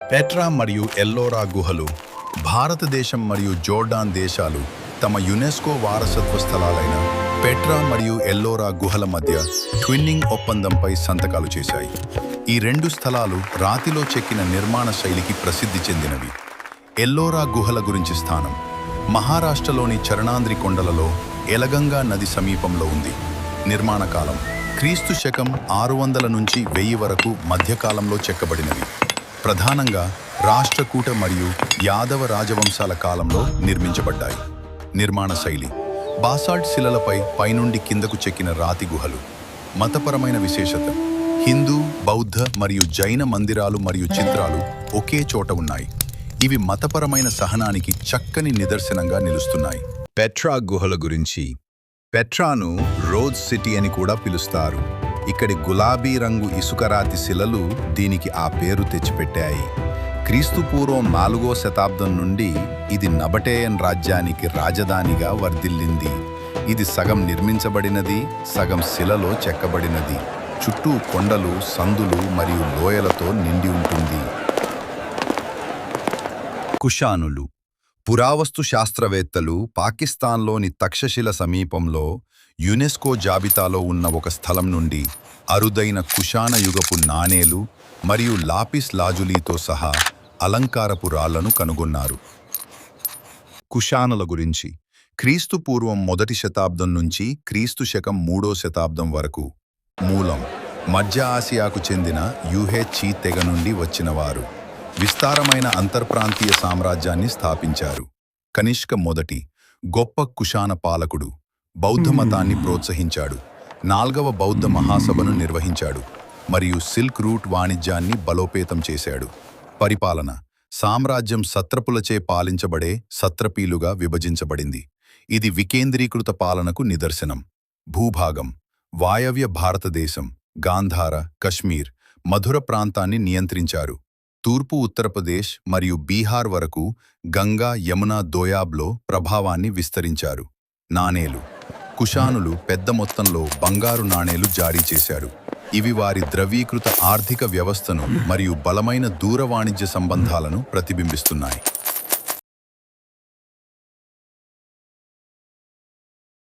Petra మరియు ఎల్లోరా గుహలు భారతదేశం మరియు జోర్డాన్ దేశాలు తమ యునెస్కో వారసత్వ స్థలాలైన పెట్రా మరియు ఎల్లోరా గుహల మధ్య ట్విన్నింగ్ ఒప్పందంపై సంతకాలు చేశాయి. ఈ రెండు స్థలాలు రాతిలో చెక్కిన నిర్మాణ శైలికి ప్రసిద్ధి చెందినవి. ఎల్లోరా గుహల గురించి స్థానం మహారాష్ట్రలోని చరణాంద్రి కొండలలో ఎలగంగా నది సమీపంలో ఉంది. నిర్మాణ కాలం క్రీస్తు శకం 600 నుంచి 1000 వరకు మధ్యకాలంలో చెక్కబడినవి. ప్రధానంగా రాష్ట్రకూట మరియు యాదవ రాజవంశాల కాలంలో నిర్మించబడ్డాయి. నిర్మాణ శైలి బాసాల్ట్ శిలలపై పైనుండి కిందకు చెక్కిన రాతి గుహలు. మతపరమైన విశేషత హిందూ, బౌద్ధ మరియు జైన మందిరాలు మరియు చిత్రాలు ఒకే చోట ఉన్నాయి. ఇవి మతపరమైన సహనానికి చక్కని నిదర్శనంగా నిలుస్తున్నాయి. పెట్రా గుహల గురించి పెట్రాను రోజ్ సిటీ అని కూడా పిలుస్తారు. ఇక్కడి గులాబీ రంగు ఇసుకరాతి శిలలు దీనికి ఆ పేరు తెచ్చిపెట్టాయి. క్రీస్తుపూర్వం 4వ శతాబ్దం నుండి ఇది నబటేయన్ రాజ్యానికి రాజధానిగా వర్ధిల్లింది. ఇది సగం నిర్మించబడినది, సగం శిలలో చెక్కబడినది. చుట్టూ కొండలు, సందులు మరియు లోయలతో నిండి ఉంటుంది. కుషానులు పురావస్తు శాస్త్రవేత్తలు పాకిస్తాన్లోని తక్షశిల సమీపంలో యునెస్కో జాబితాలో ఉన్న ఒక స్థలం నుండి అరుదైన కుషాన యుగపు నాణేలు మరియు లాపిస్ లాజులీతో సహా అలంకారపు రాళ్లను కనుగొన్నారు. కుషానుల గురించి క్రీస్తు పూర్వం 1వ శతాబ్దం నుంచి క్రీస్తు శకం 3వ శతాబ్దం వరకు. మూలం మధ్య ఆసియాకు చెందిన యుహెచి తెగ నుండి వచ్చినవారు. విస్తారమైన అంతర్ప్రాంతీయ సామ్రాజ్యాన్ని స్థాపించారు. కనిష్క మొదటి గొప్ప కుషాన పాలకుడు. బౌద్ధ మతాన్ని ప్రోత్సహించాడు. 4వ బౌద్ధ మహాసభను నిర్వహించాడు మరియు సిల్క్ రూట్ వాణిజ్యాన్ని బలోపేతం చేశాడు. పరిపాలన సామ్రాజ్యం సత్రపులచే పాలించబడే సత్రపీలుగా విభజించబడింది. ఇది వికేంద్రీకృత పాలనకు నిదర్శనం. భూభాగం వాయవ్య భారతదేశం, గాంధార, కశ్మీర్, మధుర ప్రాంతాన్ని నియంత్రించారు. తూర్పు ఉత్తరప్రదేశ్ మరియు బీహార్ వరకు గంగా, యమున, దోయాబ్లో ప్రభావాన్ని విస్తరించారు. నాణేలు కుషానులు పెద్ద మొత్తంలో బంగారు నాణేలు జారీ చేశారు. ఇవి వారి ద్రవీకృత ఆర్థిక వ్యవస్థను మరియు బలమైన దూర వాణిజ్య సంబంధాలను ప్రతిబింబిస్తున్నాయి.